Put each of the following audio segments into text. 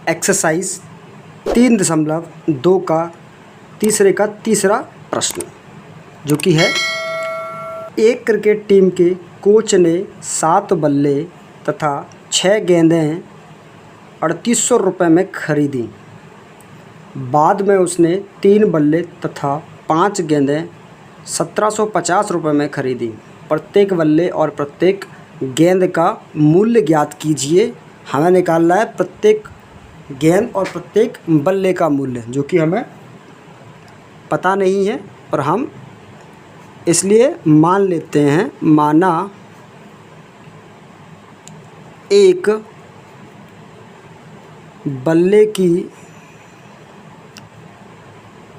Exercise 3.2 का तीसरे का तीसरा प्रश्न, जो कि है एक क्रिकेट टीम के कोच ने 7 बल्ले तथा 6 गेंदें 3800 रुपये में खरीदी। बाद में उसने 3 बल्ले तथा 5 गेंदें 1750 रुपये में खरीदी। प्रत्येक बल्ले और प्रत्येक गेंद का मूल्य ज्ञात कीजिए। हमें निकालना है प्रत्येक गेंद और प्रत्येक बल्ले का मूल्य, जो कि हमें पता नहीं है और हम इसलिए मान लेते हैं। माना एक बल्ले की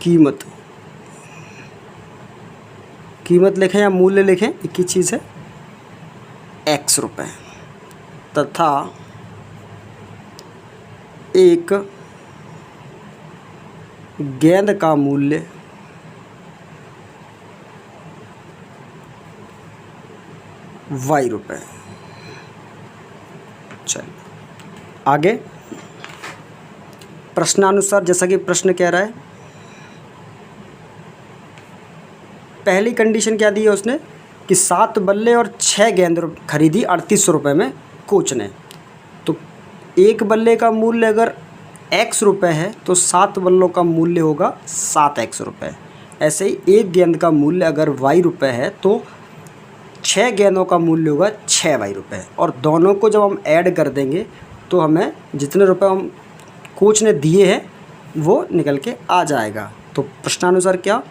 कीमत लिखें या मूल्य लिखें, एक ही चीज़ है, x रुपये, तथा एक गेंद का मूल्य y रुपये। चलिए आगे प्रश्नानुसार, जैसा कि प्रश्न कह रहा है, पहली कंडीशन क्या दी है उसने कि 7 बल्ले और 6 गेंद खरीदी 3800 रुपये में कोच ने। तो एक बल्ले का मूल्य अगर x रुपये है तो 7 बल्लों का मूल्य होगा 7x रुपये। ऐसे ही एक गेंद का मूल्य अगर y रुपये है तो 6 गेंदों का मूल्य होगा 6y रुपये। और दोनों को जब हम ऐड कर देंगे तो हमें जितने रुपए हम कोच ने दिए हैं वो निकल के आ जाएगा। तो प्रश्नानुसार क्या,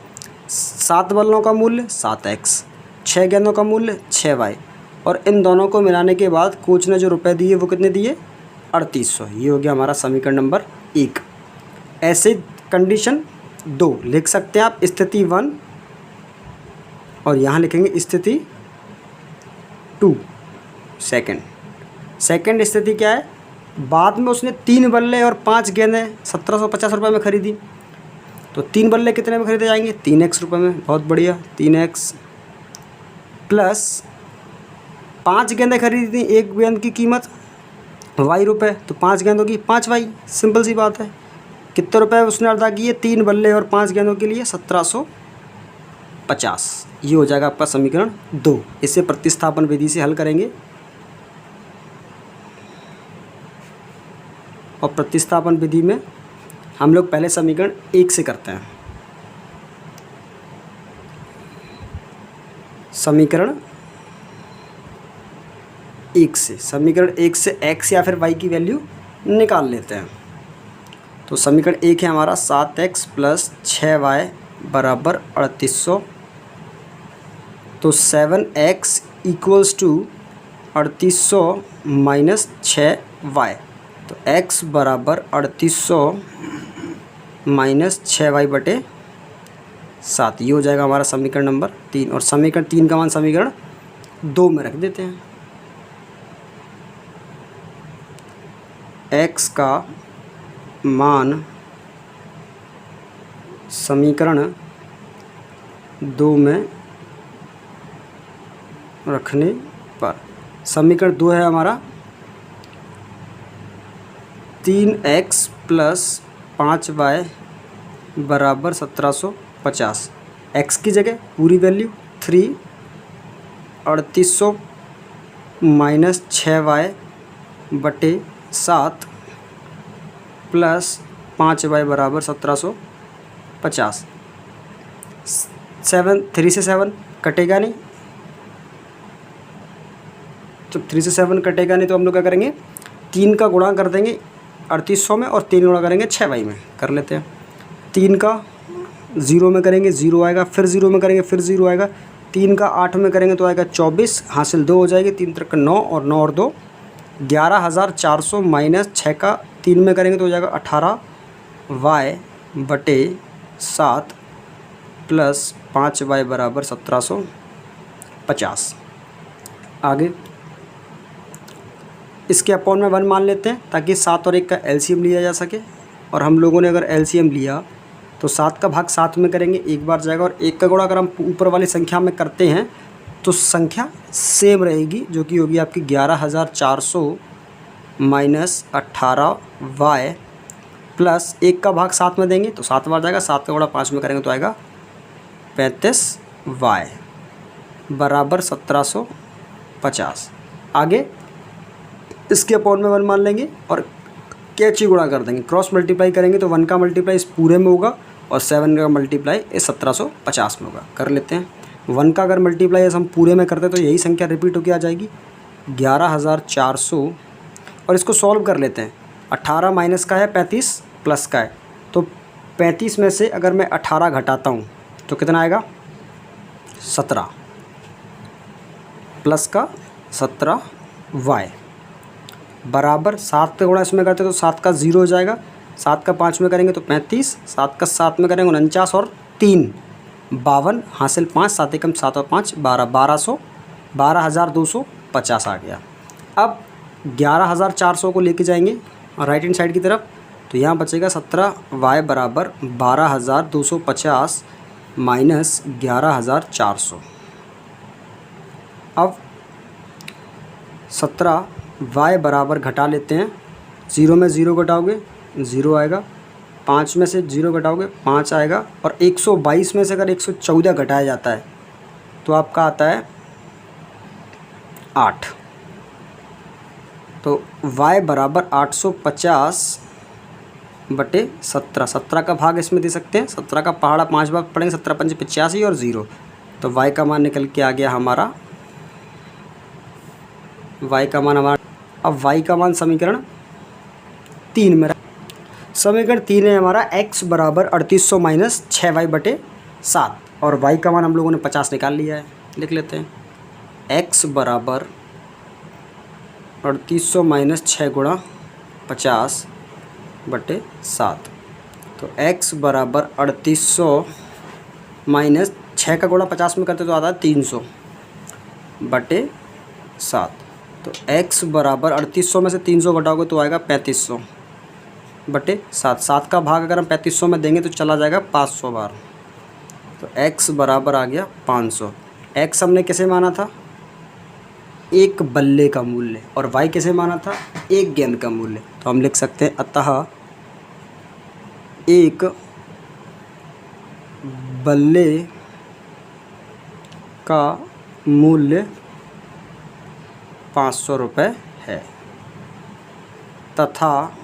7 बल्लों का मूल्य 7x, 6 गेंदों का मूल्य 6y, और इन दोनों को मिलाने के बाद कोच ने जो रुपए दिए वो कितने दिए, 3800। ये हो गया हमारा समीकरण नंबर 1। ऐसे कंडीशन 2 लिख सकते हैं आप, स्थिति 1, और यहाँ लिखेंगे स्थिति 2। सेकंड स्थिति क्या है, बाद में उसने 3 बल्ले और 5 गेंदें 1750 रुपये में खरीदी। तो 3 बल्ले कितने में खरीदे जाएंगे, 3x रुपये में। बहुत बढ़िया, 3x प्लस 5 गेंदें खरीदी, एक गेंद की कीमत y रुपये, तो 5 गेंदों की 5y। सिंपल सी बात है। कितने रुपए उसने अदा किए, 3 बल्ले और 5 गेंदों के लिए 1750। ये हो जाएगा आपका समीकरण 2। इसे प्रतिस्थापन विधि से हल करेंगे, और प्रतिस्थापन विधि में हम लोग पहले समीकरण 1 से करते हैं। समीकरण 1 से x या फिर y की वैल्यू निकाल लेते हैं। तो समीकरण 1 है हमारा 7x प्लस 6y बराबर 3800। तो 7x equals to 3800 minus 6y। तो x बराबर 3800 माइनस 6y बटे 7। ये हो जाएगा हमारा समीकरण नंबर 3। और समीकरण 3 का मान समीकरण 2 में रख देते हैं। x का मान समीकरण 2 में रखने पर, समीकरण 2 है हमारा 3x प्लस 5y बराबर 1750। x की जगह पूरी वैल्यू 3, 3800 माइनस 6y बटे 7 प्लस 5y बराबर 1750। 3 से 7 कटेगा नहीं, जब 3 से 7 कटेगा नहीं तो हम लोग क्या करेंगे, 3 का गुणा कर देंगे 3800 में और 3 गुणा करेंगे 6y में। कर लेते हैं। 3 का 0 में करेंगे 0 आएगा, फिर 0 में करेंगे फिर 0 आएगा। 3 का 8 में करेंगे तो आएगा 24, हासिल 2 हो जाएगी। 3 3 9 और 9 और 2 11400 माइनस 6 का 3 में करेंगे तो हो जाएगा 18y बटे 7 प्लस 5y बराबर 1750। आगे इसके अपॉन में 1 मान लेते हैं ताकि 7 और 1 का एलसीएम लिया जा सके। और हम लोगों ने अगर एलसीएम लिया तो 7 का भाग 7 में करेंगे, एक बार जाएगा, और 1 का गुणा अगर हम ऊपर वाली संख्या में करते हैं तो संख्या सेम रहेगी, जो कि होगी आपकी 11400 माइनस 18y प्लस 1 का भाग 7 में देंगे तो 7 बार जाएगा, 7 का गुणा 5 में करेंगे तो आएगा 35y बराबर 1750। आगे इसके अपॉन में 1 मान लेंगे और कैची गुणा कर देंगे, क्रॉस मल्टीप्लाई करेंगे तो 1 का मल्टीप्लाई इस पूरे में होगा और 7 का मल्टीप्लाई इस 1750 में होगा। कर लेते हैं। 1 का अगर मल्टीप्लाई हम पूरे में करते तो यही संख्या रिपीट होकर आ जाएगी 11400। और इसको सॉल्व कर लेते हैं। 18 माइनस का है, 35 प्लस का है, तो 35 में से अगर मैं 18 घटाता हूँ तो कितना आएगा 17 प्लस का 17y बराबर 7 का गुणा इसमें करते तो 7 का 0 हो जाएगा, 7 का 5 में करेंगे तो 35, 7 का 7 में करेंगे 49 और 3 52 हासिल 5, 7 एकम 7 और 5 12, 12,250 आ गया। अब 11,400 को लेके जाएंगे और राइट हैंड साइड की तरफ तो यहाँ बचेगा 17y बराबर 12,250 माइनस 11,400। अब 17y बराबर घटा लेते हैं, 0 में 0 घटाओगे 0 आएगा, 5 में से 0 घटाओगे 5 आएगा और 122 में से अगर 114 घटाया जाता है तो आपका आता है 8। तो y बराबर 850 बटे 17, 17 का भाग इसमें दे सकते हैं, 17 का पहाड़ा 5 बार पढ़ेंगे, 17 पंच 85 और 0, तो y का मान निकल के आ गया हमारा, y का मान हमारा। अब y का मान समीकरण 3 में, समीकरण 3 है हमारा x बराबर 3800 माइनस 6y बटे 7 और y का मान हम लोगों ने 50 निकाल लिया है। लिख लेते हैं x बराबर 3800 माइनस 6 गुणा 50 बटे 7, तो x बराबर 3800 माइनस 6 का गुणा 50 में करते तो आता है 300 बटे 7, तो x बराबर 3800 में से 300 घटाओगे तो आएगा 3500 बटे 7, 7 का भाग अगर हम 3500 में देंगे तो चला जाएगा 500 बार, तो x बराबर आ गया 500। x हमने कैसे माना था, एक बल्ले का मूल्य, और y कैसे माना था, एक गेंद का मूल्य। तो हम लिख सकते हैं अतः एक बल्ले का मूल्य 500 रुपये है तथा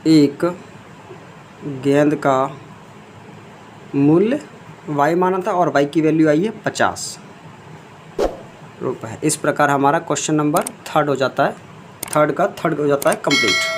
एक गेंद का मूल्य y माना था और y की वैल्यू आई है 50 रुपये। इस प्रकार हमारा क्वेश्चन नंबर 3 हो जाता है, थर्ड हो जाता है कंप्लीट।